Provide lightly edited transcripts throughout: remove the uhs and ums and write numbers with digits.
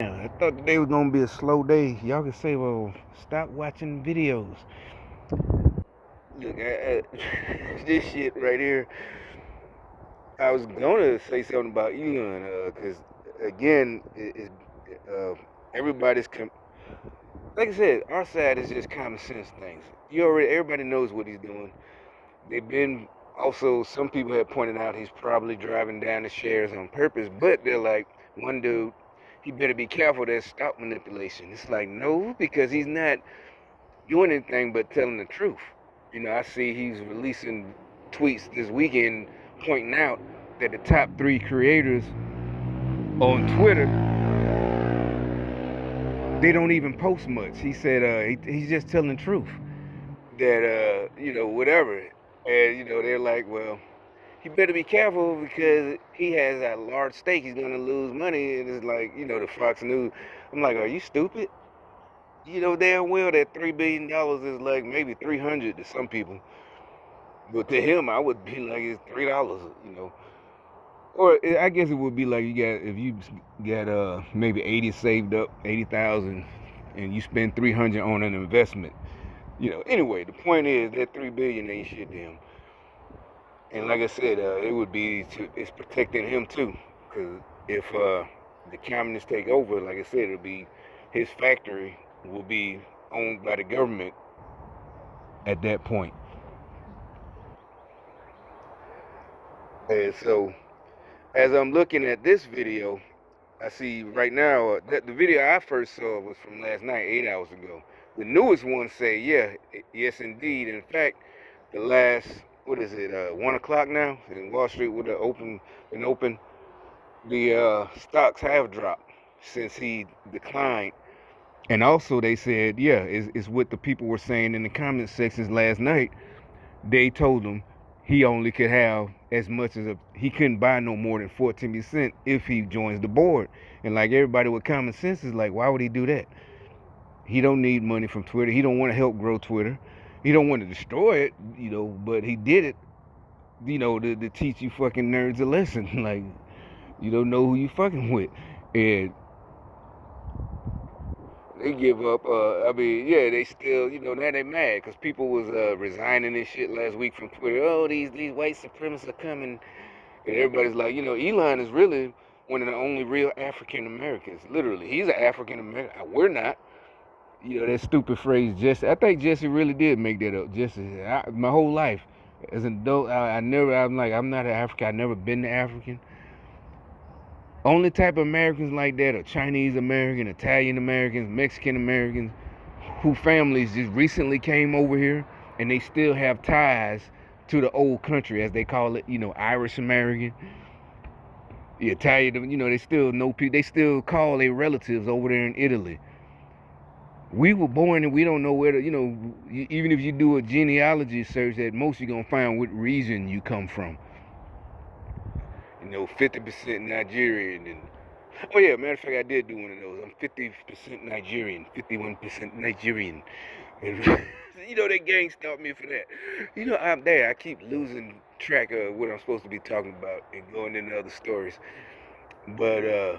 Yeah, I thought today was gonna be a slow day. Y'all can say, well, stop watching videos. Look, this shit right here. I was gonna say something about Elon, because again, uh, everybody's like I said, our side is just common sense things. Everybody knows what he's doing. They've been also some people have pointed out he's probably driving down the shares on purpose, but they're like, one dude, he better be careful. There's stock manipulation. It's like no, because he's not doing anything but telling the truth. I see he's releasing tweets this weekend pointing out that the top three creators on Twitter, they don't even post much. He said he's just telling the truth. That whatever. And they're like, well, he better be careful because he has a large stake. He's gonna lose money. And it's like, the Fox News. I'm like, are you stupid? You know damn well that $3 billion is like maybe 300 to some people. But to him, I would be like, it's $3. Or I guess it would be like if you got maybe 80 saved up, 80,000, and you spend 300 on an investment. Anyway, the point is that 3 billion ain't shit to him. And like I said, it's protecting him too, because if the communists take over, like I said, it'll be his factory will be owned by the government at that point. And so, as I'm looking at this video, I see right now that the video I first saw was from last night, 8 hours ago. The newest one say, yeah, yes indeed. In fact, the last, what is it, 1 o'clock now in Wall Street with been open, the stocks have dropped since he declined. And also they said, yeah, it's what the people were saying in the comment sections last night. They told him he only could have as much as he couldn't buy no more than 14% if he joins the board. And like everybody with common sense is like, why would he do that? He don't need money from Twitter. He don't want to help grow Twitter. He don't want to destroy it, but he did it, to teach you fucking nerds a lesson. Like, you don't know who you fucking with. And they give up. I mean, yeah, they still, now they mad because people was resigning and shit last week from Twitter. Oh, these white supremacists are coming, and everybody's like, Elon is really one of the only real African Americans. Literally, he's an African American. We're not. That stupid phrase. Jesse, I think Jesse really did make that up. Jesse, my whole life as an adult, I never. I'm like, I'm not an African. I never been to African. Only type of Americans like that are Chinese American, Italian Americans, Mexican Americans, who families just recently came over here and they still have ties to the old country, as they call it, Irish American, the Italian, they still know people, they still call their relatives over there in Italy. We were born and we don't know where to, even if you do a genealogy search, at most you're going to find what region you come from. 50% Nigerian. And oh yeah, matter of fact, I did do one of those. I'm 50% Nigerian, 51% Nigerian. And that gang stopped me for that. I'm there. I keep losing track of what I'm supposed to be talking about and going into other stories. But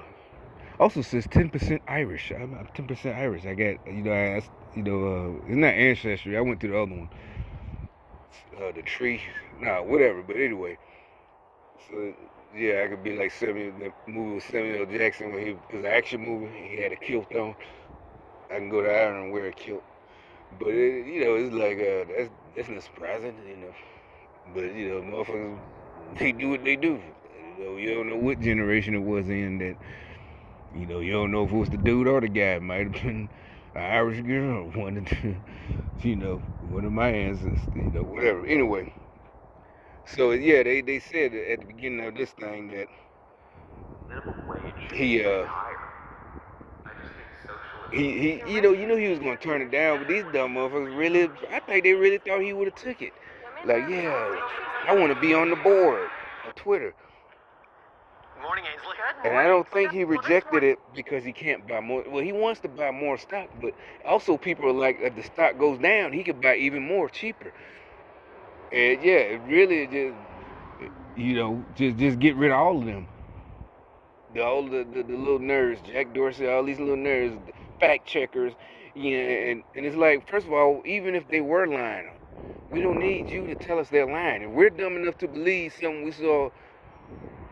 also says 10% Irish. I'm 10% Irish. I got it's not ancestry. I went to the other one, the tree. Nah, whatever. But anyway, so yeah, I could be like the movie with Samuel L. Jackson when it was an action movie. He had a kilt on. I can go to Ireland and wear a kilt. But it's like that's not surprising, But motherfuckers, they do what they do. You don't know what generation it was in that. You don't know if it was the dude or the guy. It might have been an Irish girl, or one of one of my ancestors, whatever. Anyway, so yeah, they said at the beginning of this thing that he he was gonna turn it down, but these dumb motherfuckers really, I think they really thought he would have took it. Like, yeah, I want to be on the board of Twitter. Good morning, Ainsley. And I don't think he rejected it because he can't buy more. Well, he wants to buy more stock, but also people are like, if the stock goes down, he could buy even more cheaper. And yeah, it really just, just get rid of all of them. All the little nerds, Jack Dorsey, all these little nerds, fact checkers, and it's like, first of all, even if they were lying, we don't need you to tell us they're lying. If we're dumb enough to believe something we saw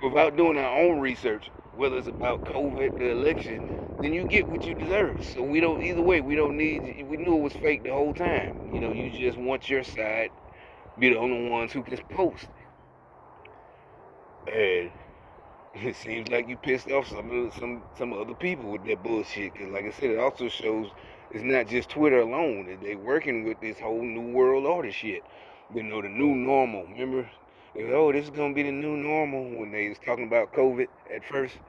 without doing our own research, whether it's about COVID, the election, then you get what you deserve. So we don't, either way, we don't need, we knew it was fake the whole time. You just want your side, be the only ones who can post. And it seems like you pissed off some other people with that bullshit. Cause like I said, it also shows it's not just Twitter alone. They working with this whole new world order shit. The new normal. Remember? Oh, this is gonna be the new normal when they was talking about COVID at first.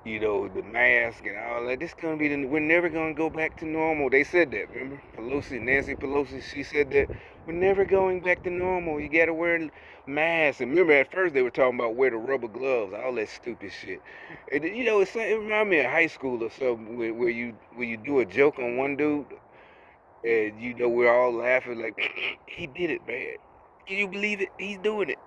The mask and all that. This is gonna be we're never gonna go back to normal. They said that, remember? Nancy Pelosi, she said that we're never going back to normal. You gotta wear masks. And remember, at first they were talking about wear the rubber gloves, all that stupid shit. And it reminds me of high school or something where you do a joke on one dude, and we're all laughing like he did it, man. Can you believe it? He's doing it.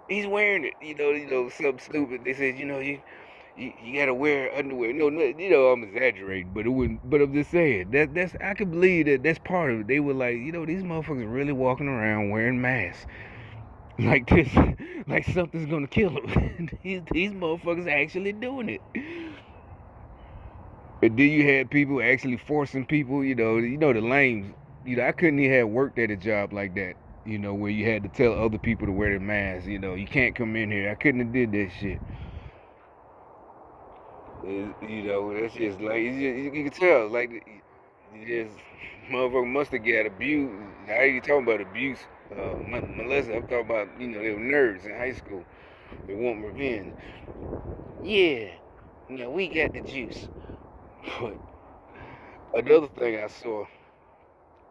He's wearing it. Something stupid. They said, you gotta wear underwear. No, I'm exaggerating, but it wouldn't. But I'm just saying that's I can believe that's part of it. They were like, these motherfuckers really walking around wearing masks like this, like something's gonna kill them. these motherfuckers actually doing it. And then you had people actually forcing people. The lames. I couldn't even have worked at a job like that. Where you had to tell other people to wear their masks. You can't come in here. I couldn't have did that shit. That's just like you can tell, like just motherfucker must have got abused. I ain't even talking about abuse, molested. I'm talking about they were nerds in high school. They want revenge. Yeah, we got the juice. But another thing I saw,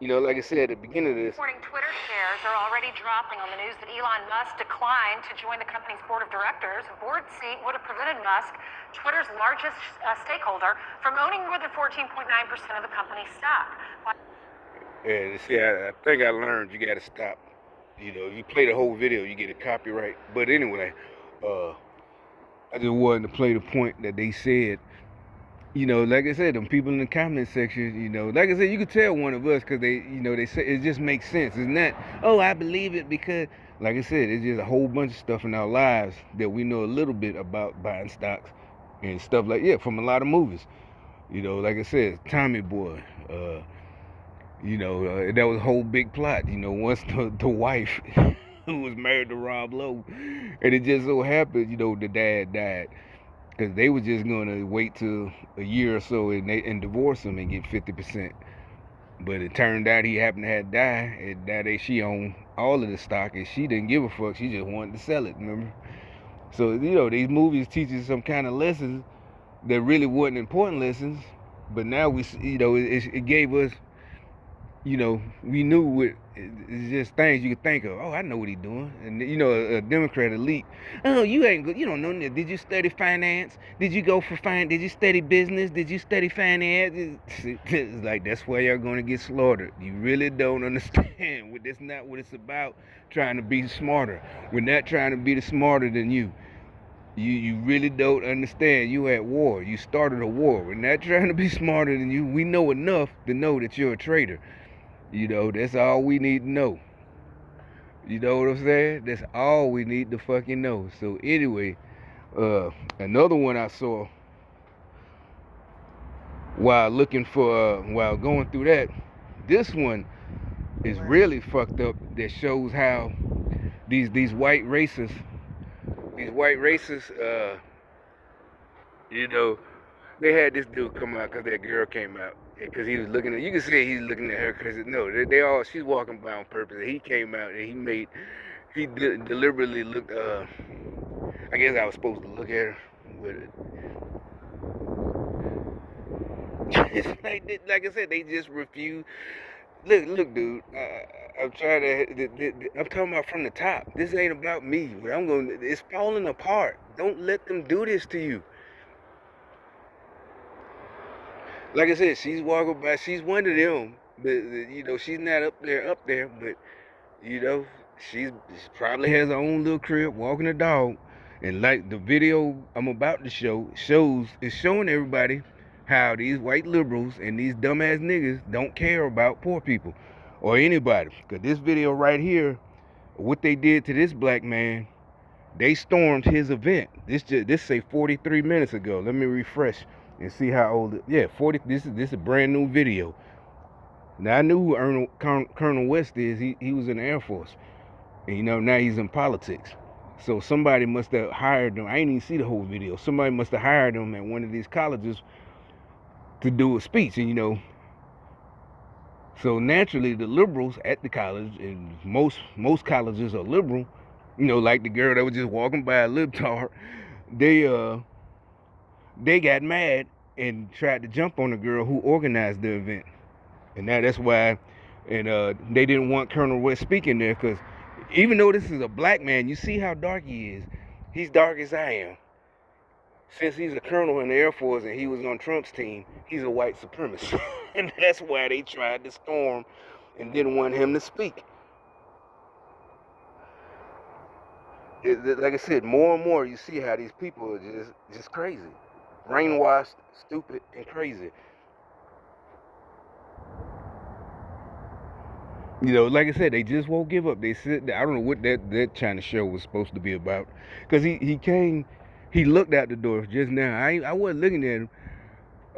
like I said at the beginning of this. Morning, Twitter shares are already dropping on the news that Elon Musk declined to join the company's board of directors. A board seat would have prevented Musk, Twitter's largest stakeholder, from owning more than 14.9% of the company's stock. And see, I think I learned you got to stop. If you play the whole video, you get a copyright. But anyway, I just wanted to play the point that they said. Like I said, them people in the comment section, like I said, you could tell one of us because they say it just makes sense. It's not, oh, I believe it because, like I said, it's just a whole bunch of stuff in our lives that we know a little bit about buying stocks and stuff from a lot of movies. Like I said, Tommy Boy, that was a whole big plot. Once the wife who was married to Rob Lowe, and it just so happened, the dad died. Because they were just going to wait till a year or so and divorce him and get 50%. But it turned out he happened to have died, and now she owned all of the stock, and she didn't give a fuck. She just wanted to sell it, remember? So, these movies teach us some kind of lessons that really wasn't important lessons. But now it gave us, we knew what, it's just things you could think of. Oh, I know what he's doing. And, a Democrat elite. Oh, you don't know that. Did you study finance? Did you go for Did you study business? Did you study finance? It's like, that's why y'all going to get slaughtered. You really don't understand. That's not what it's about, trying to be smarter. We're not trying to be smarter than you. You really don't understand. You at war. You started a war. We're not trying to be smarter than you. We know enough to know that you're a traitor. That's all we need to know. You know what I'm saying? That's all we need to fucking know. So anyway, another one I saw while going through that, this one is really fucked up. That shows how these white racists, they had this dude come out because that girl came out. Because he was looking at, you can see he's looking at her because, no, she's walking by on purpose. And he came out and he deliberately looked, I guess I was supposed to look at her with it. It's like I said, they just refuse. Look, dude, I'm talking about from the top. This ain't about me. But it's falling apart. Don't let them do this to you. Like I said, she's walking by. She's one of them, but she's not up there. But she probably has her own little crib, walking a dog, And like the video I'm about to show is showing everybody how these white liberals and these dumbass niggas don't care about poor people or anybody. Cause this video right here, what they did to this black man, they stormed his event. This say 43 minutes ago. Let me refresh and see how old it. Yeah, 40. This is a brand new video. Now I knew who Colonel West is. He was in the Air Force, and now he's in politics. So somebody must have hired him. I ain't even see the whole video. Somebody must have hired him at one of these colleges to do a speech, and so naturally the liberals at the college, and most colleges are liberal, like the girl that was just walking by, a libtard, they got mad and tried to jump on the girl who organized the event. And now that's why, and they didn't want Colonel West speaking there, because even though this is a black man, you see how dark he is. He's dark as I am. Since he's a colonel in the Air Force and he was on Trump's team, he's a white supremacist. And that's why they tried to storm and didn't want him to speak. Like I said, more and more you see how these people are just crazy. Brainwashed, stupid, and crazy. Like I said, they just won't give up. They said, I don't know what that China show was supposed to be about. Because he looked out the door just now. I wasn't looking at him.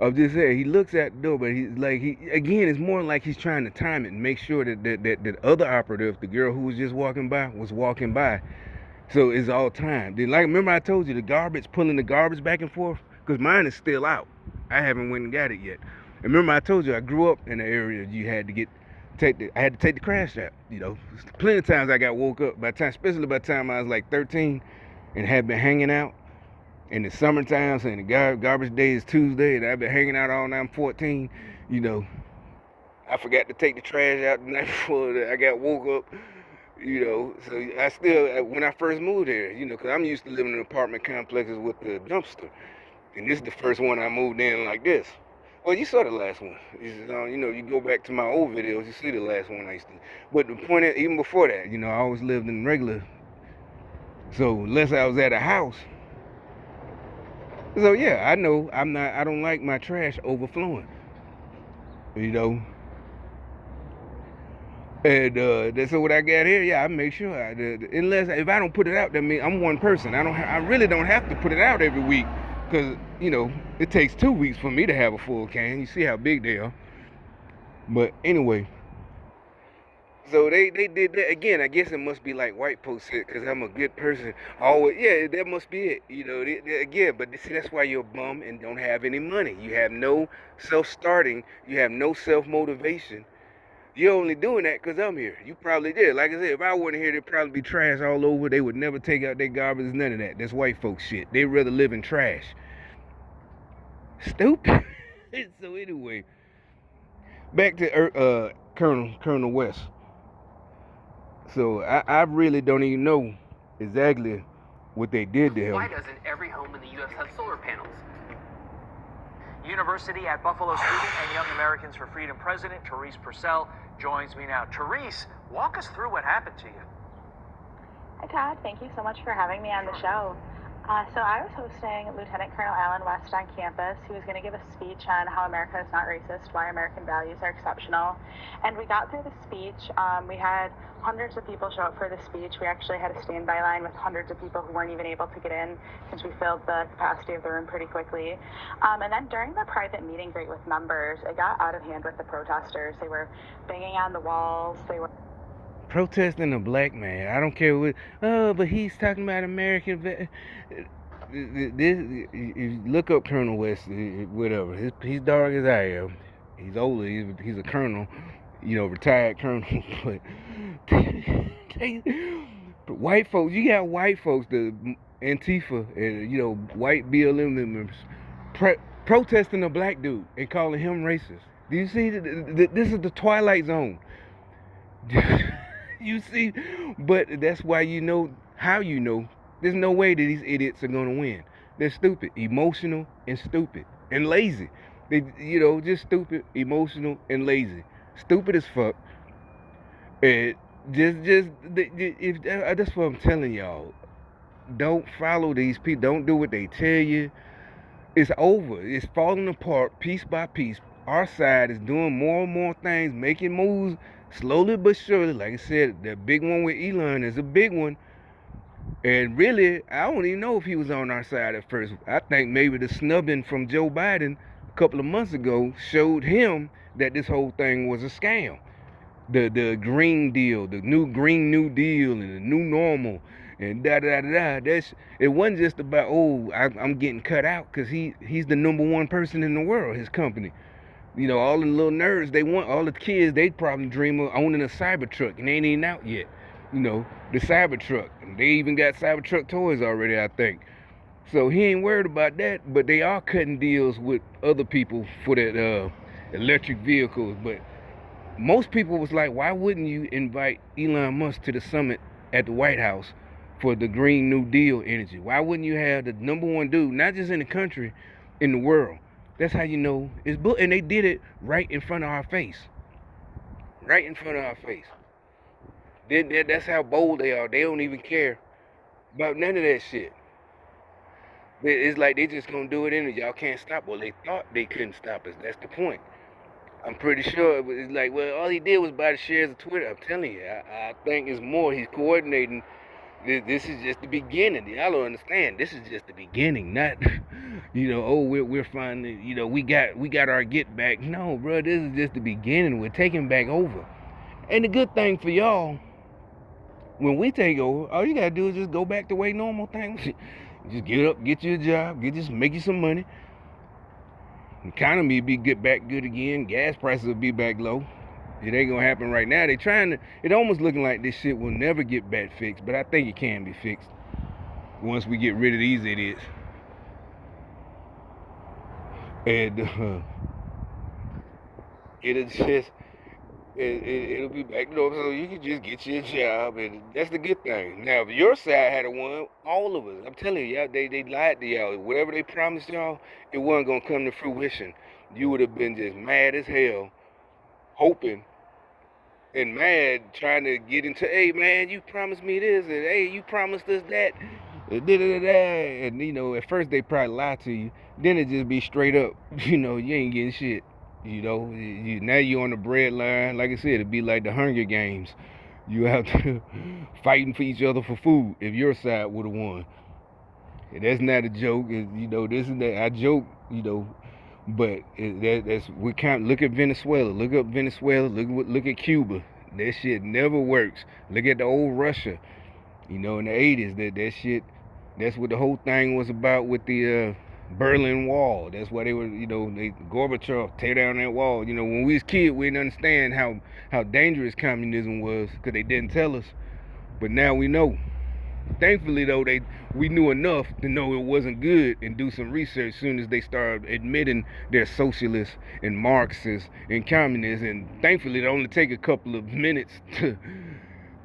I'm just saying, he looks at the door, but again, it's more like he's trying to time it and make sure that other operative, the girl who was just walking by, was walking by. So it's all timed. Then, remember I told you, pulling the garbage back and forth? Because mine is still out. I haven't went and got it yet. And remember I told you, I grew up in an area you had to I had to take the trash out. Plenty of times I got woke up especially by the time I was like 13 and had been hanging out in the summertime, saying the garbage day is Tuesday, and I've been hanging out all night. I'm 14. I forgot to take the trash out the night before I got woke up. So I still, when I first moved here, because I'm used to living in apartment complexes with the dumpster, and this is the first one I moved in like this. Well, you saw the last one. You go back to my old videos, you see the last one I used to. But the point is, even before that, I always lived in regular. So unless I was at a house. So yeah, I know I don't like my trash overflowing. And so what I got here, yeah, I make sure unless if I don't put it out, that means I'm one person. I really don't have to put it out every week. Because, it takes 2 weeks for me to have a full can. You see how big they are. But anyway. So they did that. Again, I guess it must be like white folks said, because I'm a good person. Always, yeah, that must be it. Again, but see, that's why you're a bum and don't have any money. You have no self-starting. You have no self-motivation. You're only doing that because I'm here. You probably did. Like I said, if I wasn't here, there'd probably be trash all over. They would never take out their garbage, none of that. That's white folks shit. They'd rather live in trash. Stupid. So anyway, back to Colonel West. So I really don't even know exactly what they did to him. Why doesn't every home in the U.S. have solar panels? University at Buffalo student and Young Americans for Freedom president Therese Purcell joins me now. Therese, walk us through what happened to you. Hi, Todd. Thank you so much for having me on the show. So I was hosting Lieutenant Colonel Alan West on campus, who was going to give a speech on how America is not racist, why American values are exceptional. And we got through the speech. We had hundreds of people show up for the speech. We actually had a standby line with hundreds of people who weren't even able to get in, since we filled the capacity of the room pretty quickly. And then during the private meet and greet with members, it got out of hand with the protesters. They were banging on the walls. They were protesting a black man. I don't care what. Oh, but he's talking about American. You look up Colonel West, whatever. He's dark as I am. He's older. He's a colonel, retired colonel. But white folks, you got white folks, the Antifa, and white BLM members protesting a black dude and calling him racist. Do you see? This is the Twilight Zone. You see, but that's why how there's no way that these idiots are gonna win. They're stupid, emotional, and stupid, and lazy. They, just stupid, emotional, and lazy. Stupid as fuck. And that's what I'm telling y'all. Don't follow these people. Don't do what they tell you. It's over. It's falling apart piece by piece. Our side is doing more and more things, making moves slowly but surely. Like I said, the big one with Elon is a big one. And really, I don't even know if he was on our side at first. I think maybe the snubbing from Joe Biden a couple of months ago showed him that this whole thing was a scam. The Green Deal, the new Green New Deal, and the new normal, and da da da da. It wasn't just about I'm getting cut out because he's the number one person in the world. His company, all the little nerds they want, all the kids they probably dream of owning a Cybertruck and they ain't even out yet. The Cybertruck, and they even got Cybertruck toys already, I think. So he ain't worried about that, but they are cutting deals with other people for that electric vehicles. But most people was like, why wouldn't you invite Elon Musk to the summit at the White House for the Green New Deal energy? Why wouldn't you have the number one dude, not just in the country, in the world? That's how you know it's built. And they did it right in front of our face. Right in front of our face. That's how bold they are. They don't even care about none of that shit. It's like they just gonna do it anyway. Y'all can't stop. Well, they thought they couldn't stop us. That's the point. I'm pretty sure it's like, well, all he did was buy the shares of Twitter. I'm telling you, I think it's more. He's coordinating. This is just the beginning. Y'all don't understand. This is just the beginning. Not, we're finally, we got our get back. No, bro, this is just the beginning. We're taking back over. And the good thing for y'all, when we take over, all you gotta do is just go back the way normal things. Just get up, get you a job, make you some money. Economy get back good again. Gas prices will be back low. It ain't gonna happen right now. They trying to. It almost looking like this shit will never get back fixed, but I think it can be fixed once we get rid of these idiots. And it'll be back to normal, so you can just get you a job, and that's the good thing. Now, if your side had won, all of us, I'm telling you, they lied to y'all. Whatever they promised y'all, it wasn't gonna come to fruition. You would have been just mad as hell, hoping and mad, trying to get into, hey man, you promised me this, and hey, you promised us that, and and at first they probably lie to you. Then it just be straight up, you ain't getting shit. Now you on the bread line. Like I said, it'd be like the Hunger Games. You have to fighting for each other for food. If your side would have won, and that's not a joke. This and that. I joke, but that's we can't look at Venezuela. Look up Venezuela. Look at Cuba. That shit never works. Look at the old Russia. In the 80s, that shit. That's what the whole thing was about with the Berlin Wall. That's why they were, Gorbachev tear down that wall. When we was kids, we didn't understand how dangerous communism was because they didn't tell us. But now we know. Thankfully, though, we knew enough to know it wasn't good and do some research as soon as they started admitting they're socialists and Marxists and communists. And thankfully, it only take a couple of minutes to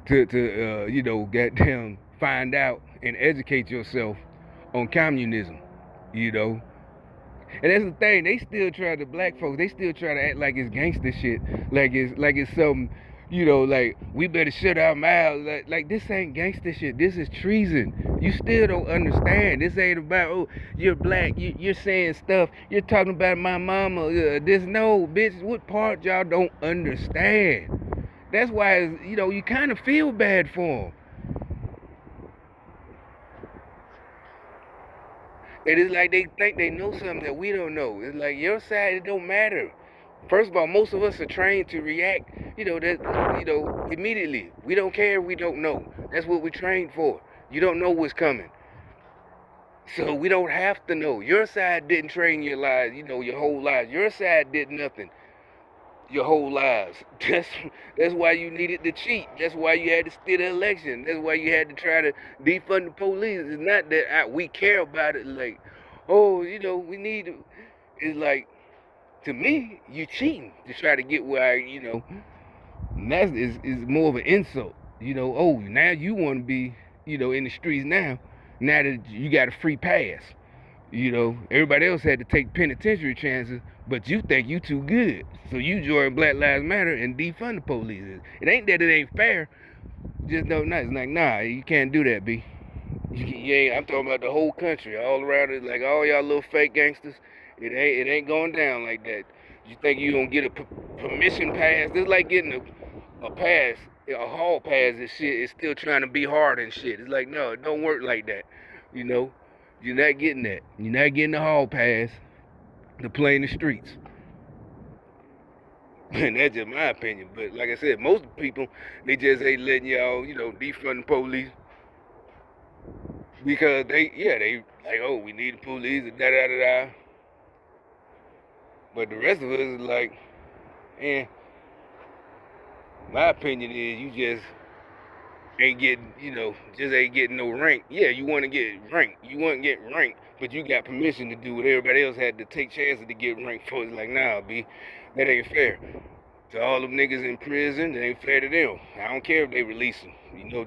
goddamn find out and educate yourself on communism. And that's the thing, they still try to, black folks, they still try to act like it's gangster shit, like it's something, like we better shut our mouths, like this ain't gangster shit, this is treason. You still don't understand. This ain't about, you're black, you're saying stuff, you're talking about my mama, no, bitch, what part y'all don't understand? That's why, you kind of feel bad for them. It is like they think they know something that we don't know. It's like your side, it don't matter. First of all, most of us are trained to react, immediately. We don't care if we don't know. That's what we're trained for. You don't know what's coming. So we don't have to know. Your side didn't train your lives, your whole lives. Your side did nothing your whole lives. That's why you needed to cheat. That's why you had to steal the election. That's why you had to try to defund the police. It's not that we care about it like, we need to. It's like, to me, you cheating to try to get where and that is more of an insult. Now you want to be, in the streets now that you got a free pass. Everybody else had to take penitentiary chances, but you think you too good. So you join Black Lives Matter and defund the police. It ain't that it ain't fair. Just know, it's like, nah, you can't do that, B. You ain't. I'm talking about the whole country, all around it, like all y'all little fake gangsters. It ain't going down like that. You think you gonna get a permission pass? This like getting a pass, a hall pass and shit. It's still trying to be hard and shit. It's like no, it don't work like that. You know, you're not getting that. You're not getting the hall pass to play in the streets. And that's just my opinion. But like I said, most people they just ain't letting y'all, defund the police. Because they like, oh, we need the police, and da da da da. But the rest of us is like, eh. My opinion is you just ain't getting, just ain't getting no rank. Yeah, you want to get ranked. You want to get ranked, but you got permission to do what everybody else had to take chances to get ranked for. It's like, nah, B, that ain't fair. To all them niggas in prison, it ain't fair to them. I don't care if they release them.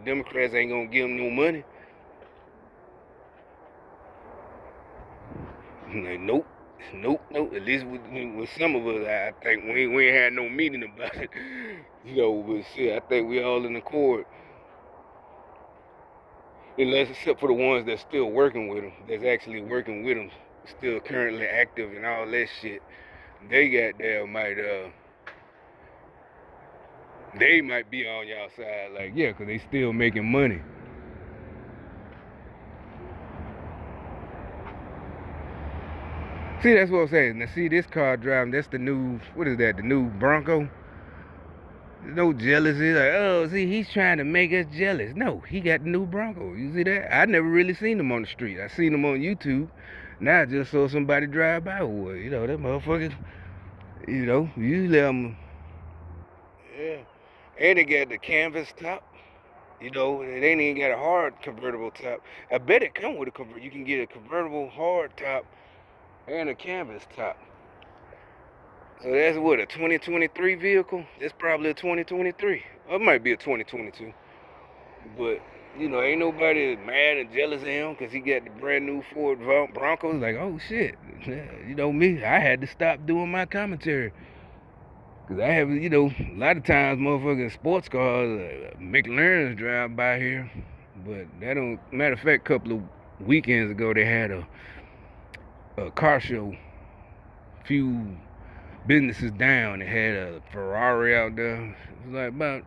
Democrats ain't gonna give them no money. Like, nope. Nope. At least with some of us, I think we ain't had no meeting about it. But shit, I think we all in accord. Unless, except for the ones that's still working with them, that's actually working with them, still currently active and all that shit. They they might be on y'all side, like, yeah, because they still making money. See, that's what I'm saying. Now, see, this car driving, that's the new, what is that, the new Bronco? There's no jealousy. Like, oh, see, he's trying to make us jealous. No, he got the new Bronco. You see that? I never really seen him on the street. I seen him on YouTube. Now I just saw somebody drive by with it. That motherfucker, you let him, yeah. And they got the canvas top. It ain't even got a hard convertible top. I bet it come with a convertible. You can get a convertible hard top and a canvas top. So that's what, a 2023 vehicle? That's probably a 2023. Or it might be a 2022. But, ain't nobody mad and jealous of him because he got the brand new Ford Broncos. Like, oh shit. Me, I had to stop doing my commentary. Because I have, a lot of times motherfucking sports cars, McLarens drive by here. But that don't, matter of fact, a couple of weekends ago, they had a car show. Few businesses down. They had a Ferrari out there. It was like about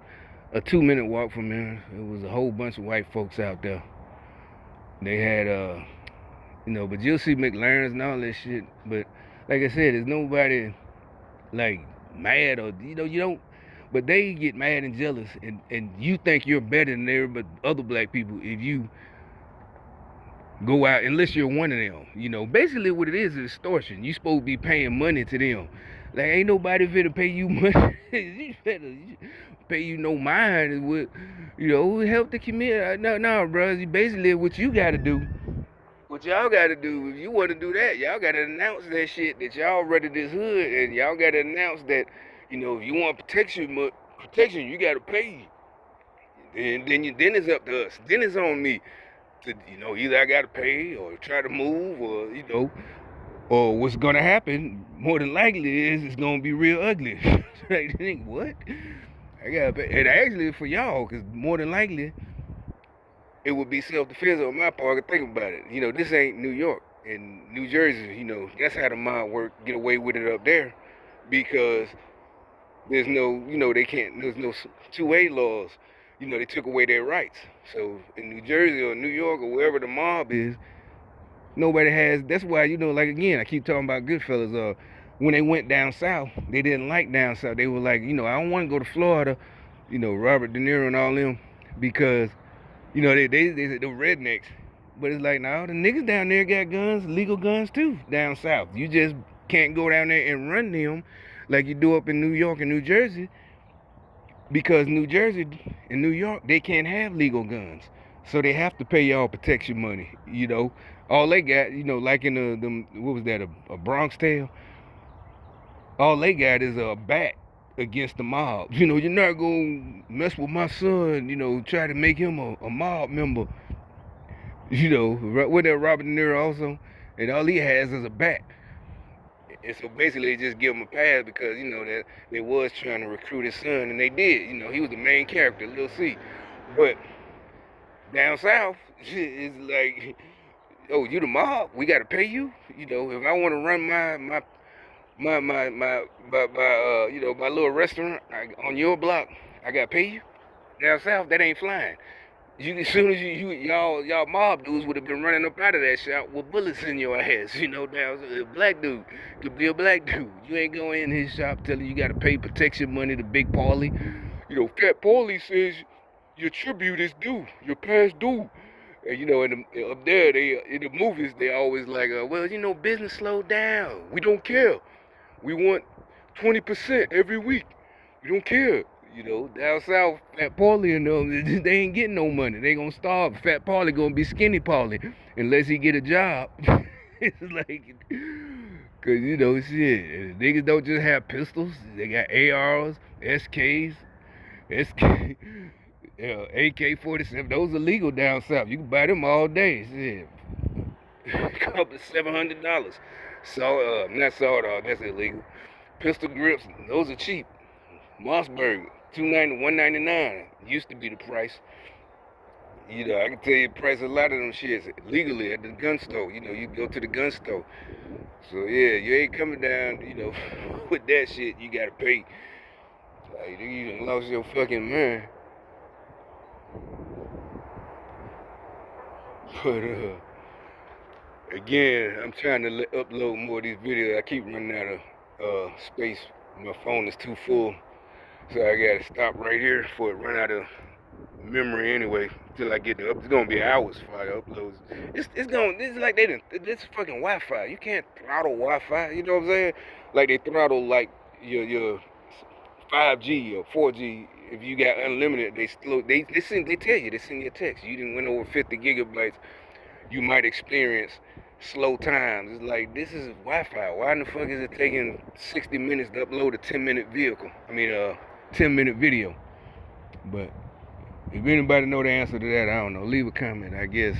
a 2-minute walk from here. It was a whole bunch of white folks out there. They had but you'll see McLarens and all that shit. But like I said, there's nobody like mad or you don't. But they get mad and jealous, and you think you're better than everybody, other black people, if you go out, unless you're one of them. Basically what it is extortion. You supposed to be paying money to them. Like, ain't nobody finna pay you money. You better pay you no mind. Is what, help the community. No, bro. Basically what you gotta do, what y'all gotta do, if you wanna do that, y'all gotta announce that shit, that y'all ready this hood, and y'all gotta announce that, if you want protection, you gotta pay. And then it's up to us. Then it's on me. Either I gotta pay or try to move or what's gonna happen more than likely is it's gonna be real ugly. Like, think what? I gotta pay. And actually for y'all, because more than likely it would be self-defense on my part. Think about it. This ain't New York. In New Jersey, that's how the mob work, get away with it up there because there's no, there's no 2A laws. They took away their rights. So in New Jersey or New York or wherever the mob is, nobody has. That's why, like again, I keep talking about Goodfellas. When they went down south, they didn't like down south. They were like, I don't want to go to Florida, Robert De Niro and all them, because, they said the rednecks. But it's like, no, the niggas down there got guns, legal guns too, down south. You just can't go down there and run them like you do up in New York and New Jersey. Because New Jersey and New York, they can't have legal guns. So they have to pay y'all protection money, All they got, like in what was that, a Bronx Tale? All they got is a bat against the mob. You're not going to mess with my son, try to make him a mob member. With that Robert De Niro also, and all he has is a bat. And so basically, they just give him a pass because, that they was trying to recruit his son, and they did. He was the main character, Lil C. But down south, It's like, oh, you the mob? We gotta pay you. You know, if I want to run my little restaurant on your block, I gotta pay you. Down south, that ain't flying. As soon as y'all mob dudes would have been running up out of that shop with bullets in your ass. You know, now a black dude could be a black dude. You ain't going in his shop telling you got to pay protection money to Big Paulie. You know, Fat Paulie says your tribute is due, your past due. And you know, up there, they in the movies they always like, well, you know, business slowed down. We don't care. We want 20% every week. We don't care. You know, down south, Fat Paulie and them, they ain't getting no money. They gonna starve. Fat Paulie gonna be Skinny Paulie unless he get a job. It's like, cause you know, shit, niggas don't just have pistols. They got ARs, SKs, SK, AK-47. Those are legal down south. You can buy them all day. Shit, couple $700. So, not sawed off. That's illegal. Pistol grips, those are cheap. Mossberg, $290, $199 used to be the price. You know, I can tell you the price of a lot of them shits legally at the gun store. You know, you go to the gun store. So yeah, you ain't coming down, you know, with that shit, you gotta pay. Like, you done lost your fucking mind. But again, I'm trying to upload more of these videos. I keep running out of space. My phone is too full. So I gotta stop right here before it run out of memory anyway. Till I get it's gonna be hours before I upload. It's like this fucking Wi-Fi. You can't throttle Wi-Fi. You know what I'm saying? Like they throttle like your 5G or 4G. If you got unlimited, they tell you, they send you a text. You didn't went over 50 gigabytes. You might experience slow times. It's like, this is Wi-Fi. Why in the fuck is it taking 60 minutes to upload a 10-minute 10-minute video? But if anybody know the answer to that, I don't know. Leave a comment, I guess.